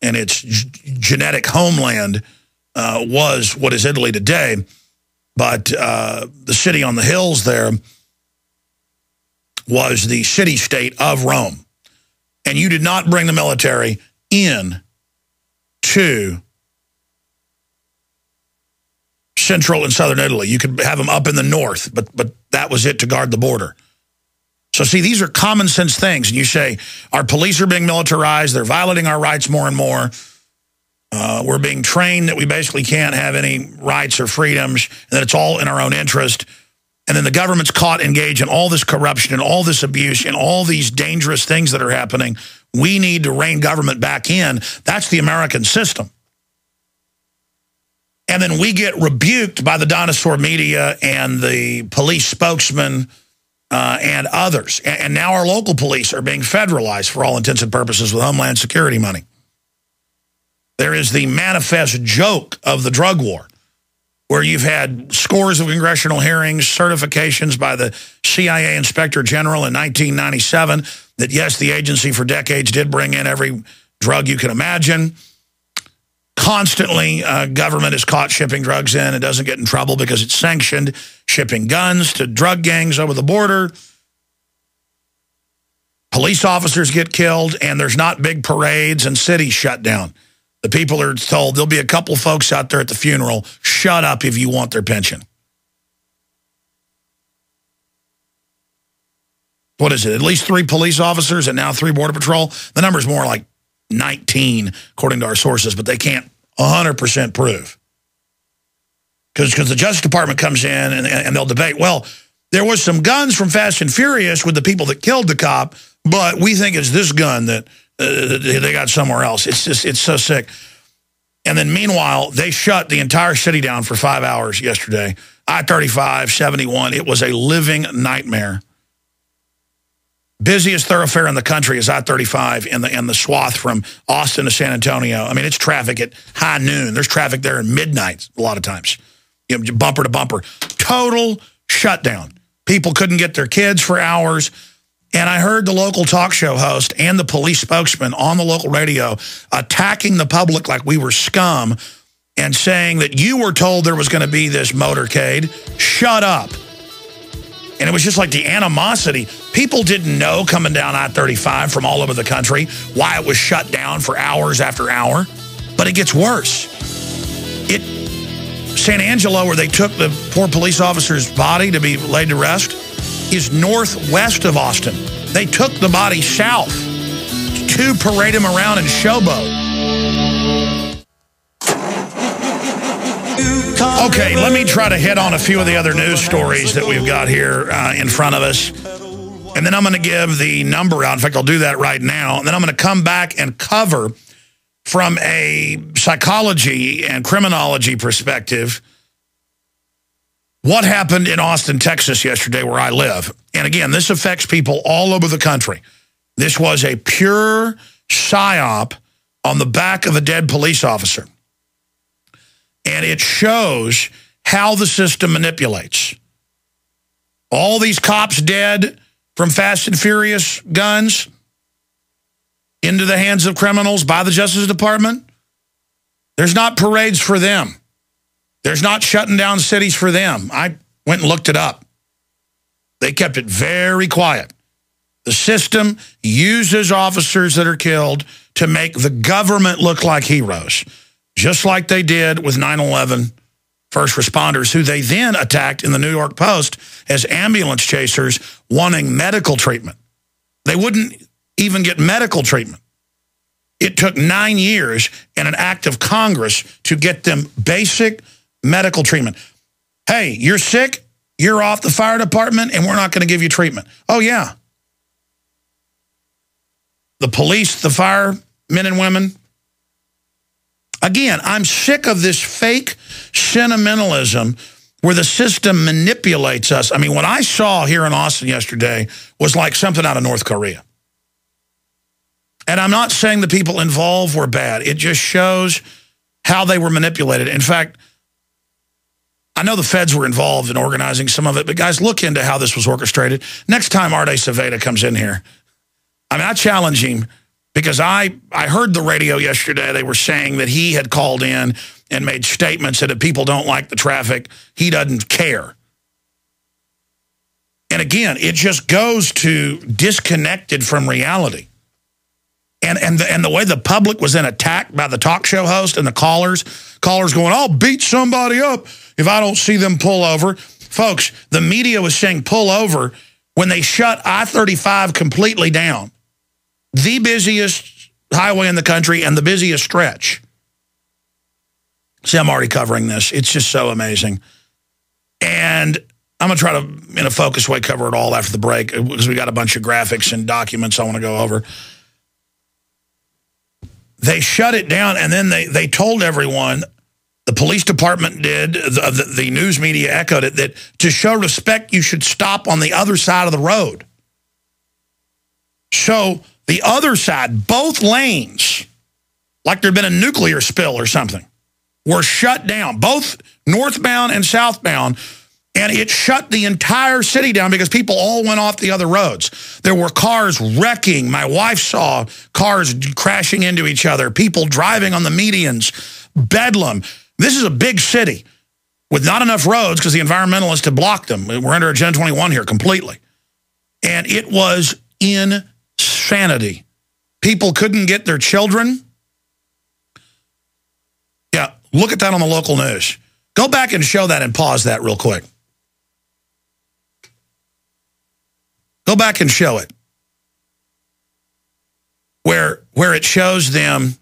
and its genetic homeland was what is Italy today. But the city on the hills there was the city-state of Rome. And you did not bring the military in to central and southern Italy. You could have them up in the north, but that was it to guard the border. So see, these are common sense things. And you say, our police are being militarized, they're violating our rights more and more. We're being trained that we basically can't have any rights or freedoms, and that it's all in our own interest. And then the government's caught engaged in all this corruption and all this abuse and all these dangerous things that are happening. We need to rein government back in. That's the American system. And then we get rebuked by the dinosaur media and the police spokesman and others. And now our local police are being federalized for all intents and purposes with Homeland Security money. There is the manifest joke of the drug war, where you've had scores of congressional hearings, certifications by the CIA Inspector General in 1997 that, yes, the agency for decades did bring in every drug you can imagine. Constantly, government is caught shipping drugs in and doesn't get in trouble because it's sanctioned, shipping guns to drug gangs over the border. Police officers get killed, and there's not big parades and cities shut down. The people are told there'll be a couple folks out there at the funeral. Shut up if you want their pension. What is it? At least 3 police officers and now 3 Border Patrol? The number's more like 19, according to our sources, but they can't 100% prove. Because the Justice Department comes in and they'll debate, well, there was some guns from Fast and Furious with the people that killed the cop, but we think it's this gun that they got somewhere else. It's so sick. And then meanwhile, they shut the entire city down for 5 hours yesterday. I-35, 71, it was a living nightmare. Busiest thoroughfare in the country is I-35 in the swath from Austin to San Antonio. I mean, it's traffic at high noon. There's traffic there at midnight a lot of times. You know, bumper to bumper. Total shutdown. People couldn't get their kids for hours. And I heard the local talk show host and the police spokesman on the local radio attacking the public like we were scum and saying that you were told there was going to be this motorcade. Shut up. And it was just like the animosity. People didn't know coming down I-35 from all over the country why it was shut down for hours after hour. But it gets worse. San Angelo, where they took the poor police officer's body to be laid to rest, is northwest of Austin. They took the body south to parade him around and showboat. Okay, let me try to hit on a few of the other news stories that we've got here in front of us. And then I'm going to give the number out. In fact, I'll do that right now. And then I'm going to come back and cover from a psychology and criminology perspective what happened in Austin, Texas yesterday, where I live. And again, this affects people all over the country. This was a pure psyop on the back of a dead police officer. And it shows how the system manipulates. All these cops dead from Fast and Furious guns into the hands of criminals by the Justice Department. There's not parades for them. There's not shutting down cities for them. I went and looked it up. They kept it very quiet. The system uses officers that are killed to make the government look like heroes, just like they did with 9/11 first responders, who they then attacked in the New York Post as ambulance chasers wanting medical treatment. They wouldn't even get medical treatment. It took 9 years and an act of Congress to get them basic medical treatment. Hey, you're sick, you're off the fire department, and we're not going to give you treatment. Oh, yeah. The police, the firemen and women. Again, I'm sick of this fake sentimentalism where the system manipulates us. I mean, what I saw here in Austin yesterday was like something out of North Korea. And I'm not saying the people involved were bad. It just shows how they were manipulated. In fact, I know the feds were involved in organizing some of it, but guys, look into how this was orchestrated. Next time Arte Saveda comes in here, I mean, I challenge him Because I heard the radio yesterday, they were saying that he had called in and made statements that if people don't like the traffic, he doesn't care. And again, it just goes to disconnected from reality. And the way the public was then attacked by the talk show host and the callers going, I'll beat somebody up if I don't see them pull over. Folks, the media was saying pull over when they shut I-35 completely down. The busiest highway in the country and the busiest stretch. See, I'm already covering this. It's just so amazing. And I'm going to try to, in a focused way, cover it all after the break because we got a bunch of graphics and documents I want to go over. They shut it down, and then they told everyone, the police department did, the news media echoed it, that to show respect, you should stop on the other side of the road. So the other side, both lanes, like there'd been a nuclear spill or something, were shut down, both northbound and southbound, and it shut the entire city down because people all went off the other roads. There were cars wrecking. My wife saw cars crashing into each other, people driving on the medians, bedlam. This is a big city with not enough roads because the environmentalists had blocked them. We're under Agenda 21 here completely. And it was insanity. People couldn't get their children. Yeah, look at that on the local news. Go back and show that and pause that real quick. Go back and show it. Where it shows them.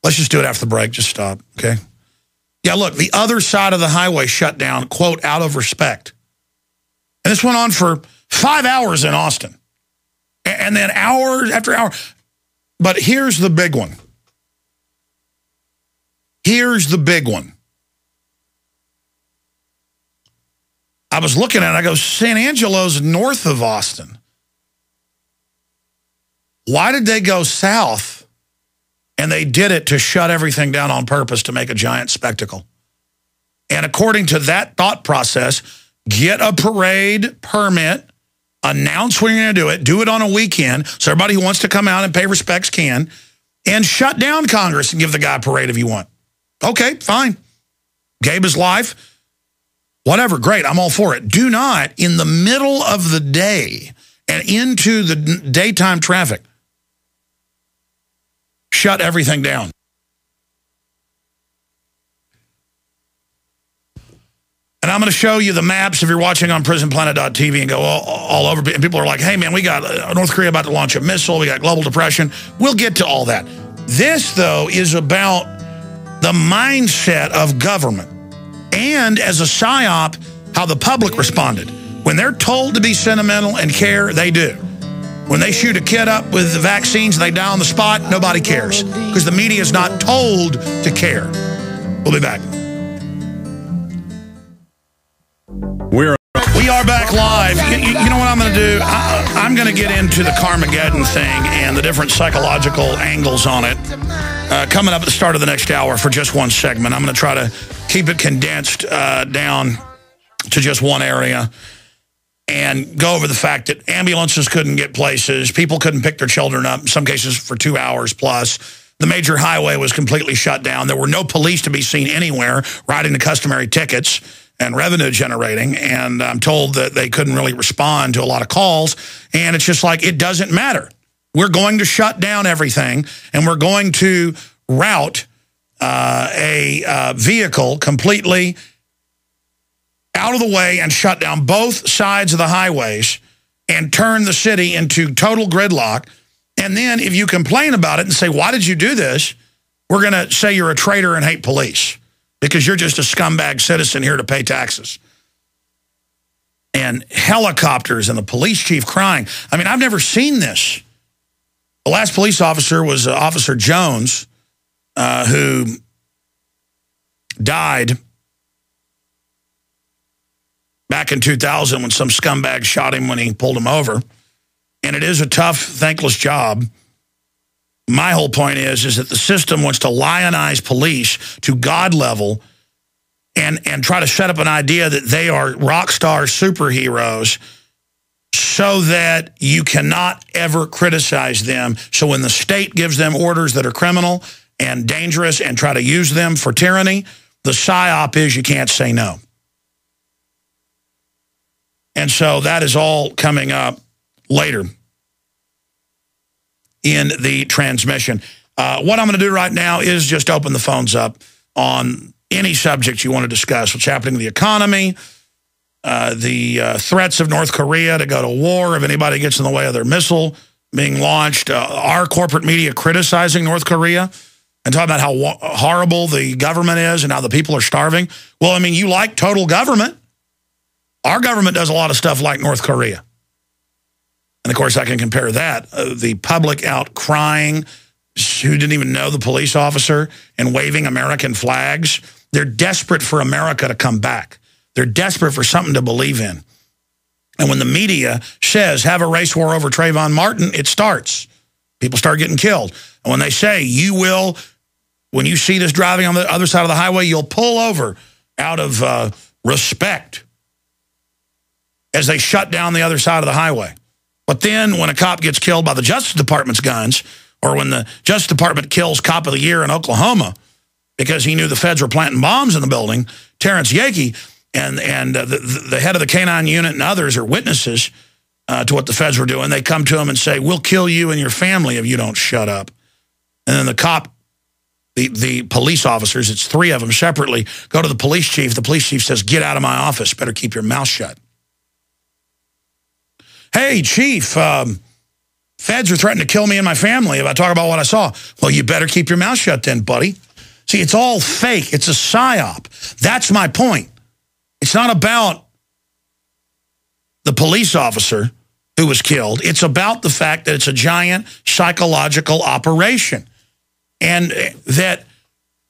Let's just do it after the break. Just stop, okay? Yeah, look, the other side of the highway shut down, quote, out of respect. And this went on for 5 hours in Austin. And then hours after hour. But here's the big one. Here's the big one. I was looking at it, I go, San Angelo's north of Austin. Why did they go south? And they did it to shut everything down on purpose to make a giant spectacle. And according to that thought process, get a parade permit, announce when you're going to do it on a weekend so everybody who wants to come out and pay respects can, and shut down Congress and give the guy a parade if you want. Okay, fine. Gave his life. Whatever, great, I'm all for it. Do not, in the middle of the day and into the daytime traffic, shut everything down. And I'm going to show you the maps if you're watching on Prisonplanet.tv and go all over. And people are like, hey, man, we got North Korea about to launch a missile. We got global depression. We'll get to all that. This, though, is about the mindset of government. And as a psyop, how the public responded. When they're told to be sentimental and care, they do. When they shoot a kid up with the vaccines and they die on the spot, nobody cares. Because the media is not told to care. We'll be back. We are back live. You know what I'm going to do? I'm going to get into the karma-geddon thing and the different psychological angles on it coming up at the start of the next hour for just one segment. I'm going to try to keep it condensed down to just one area and go over the fact that ambulances couldn't get places. People couldn't pick their children up, in some cases for 2 hours plus. The major highway was completely shut down. There were no police to be seen anywhere writing the customary tickets and revenue generating, and I'm told that they couldn't really respond to a lot of calls, and it's just like, it doesn't matter. We're going to shut down everything, and we're going to route a vehicle completely out of the way and shut down both sides of the highways and turn the city into total gridlock. And then if you complain about it and say, why did you do this? We're going to say you're a traitor and hate police because you're just a scumbag citizen here to pay taxes. And helicopters and the police chief crying. I mean, I've never seen this. The last police officer was Officer Jones, who died back in 2000 when some scumbag shot him when he pulled him over. And it is a tough, thankless job. My whole point is that the system wants to lionize police to God level and try to set up an idea that they are rock star superheroes so that you cannot ever criticize them. So when the state gives them orders that are criminal and dangerous and try to use them for tyranny, the psyop is you can't say no. And so that is all coming up later in the transmission. What I'm going to do right now is just open the phones up on any subject you want to discuss, what's happening to the economy, the threats of North Korea to go to war if anybody gets in the way of their missile being launched, our corporate media criticizing North Korea and talking about how horrible the government is and how the people are starving. Well, I mean, you like total government. Our government does a lot of stuff like North Korea. And, of course, I can compare that. The public out crying, who didn't even know the police officer, and waving American flags. They're desperate for America to come back. They're desperate for something to believe in. And when the media says, have a race war over Trayvon Martin, it starts. People start getting killed. And when they say, you will, when you see this driving on the other side of the highway, you'll pull over out of respect as they shut down the other side of the highway. But then when a cop gets killed by the Justice Department's guns, or when the Justice Department kills Cop of the Year in Oklahoma because he knew the feds were planting bombs in the building, Terrence Yakey, and the head of the K-9 unit and others are witnesses to what the feds were doing. They come to him and say, we'll kill you and your family if you don't shut up. And then the cop, the police officers, it's 3 of them separately, go to the police chief. The police chief says, get out of my office. Better keep your mouth shut. Hey, chief, feds are threatening to kill me and my family if I talk about what I saw. Well, you better keep your mouth shut then, buddy. See, it's all fake. It's a psyop. That's my point. It's not about the police officer who was killed. It's about the fact that it's a giant psychological operation. And that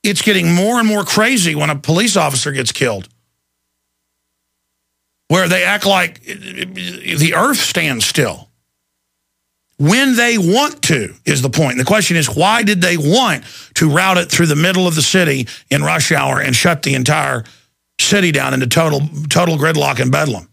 it's getting more and more crazy when a police officer gets killed, where they act like the earth stands still. When they want to is the point. The question is, why did they want to route it through the middle of the city in rush hour and shut the entire city down into total gridlock and bedlam?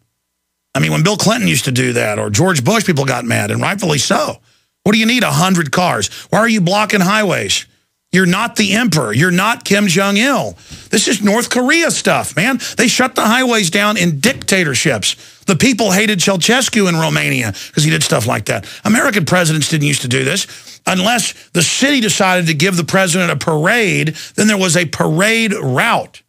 I mean, when Bill Clinton used to do that, or George Bush, people got mad, and rightfully so. What do you need 100 cars? Why are you blocking highways? You're not the emperor. You're not Kim Jong-il. This is North Korea stuff, man. They shut the highways down in dictatorships. The people hated Ceausescu in Romania because he did stuff like that. American presidents didn't used to do this. Unless the city decided to give the president a parade, then there was a parade route.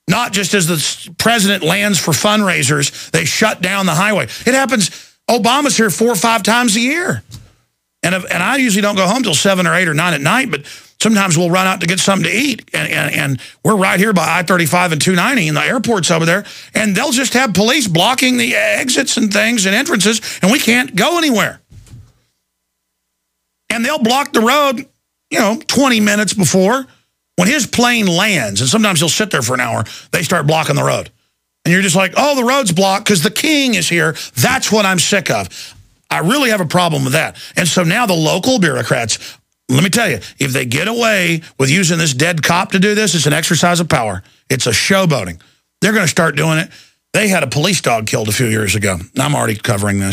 Not just as the president lands for fundraisers, they shut down the highway. It happens. Obama's here 4 or 5 times a year. And I usually don't go home till 7 or 8 or 9 at night, but sometimes we'll run out to get something to eat. And we're right here by I-35 and 290, and the airport's over there. And they'll just have police blocking the exits and things and entrances, and we can't go anywhere. And they'll block the road, 20 minutes before. When his plane lands, and sometimes he'll sit there for an hour, they start blocking the road. And you're just like, oh, the road's blocked because the king is here. That's what I'm sick of. I really have a problem with that. And so now the local bureaucrats, let me tell you, if they get away with using this dead cop to do this, it's an exercise of power. It's a showboating. They're going to start doing it. They had a police dog killed a few years ago. I'm already covering this.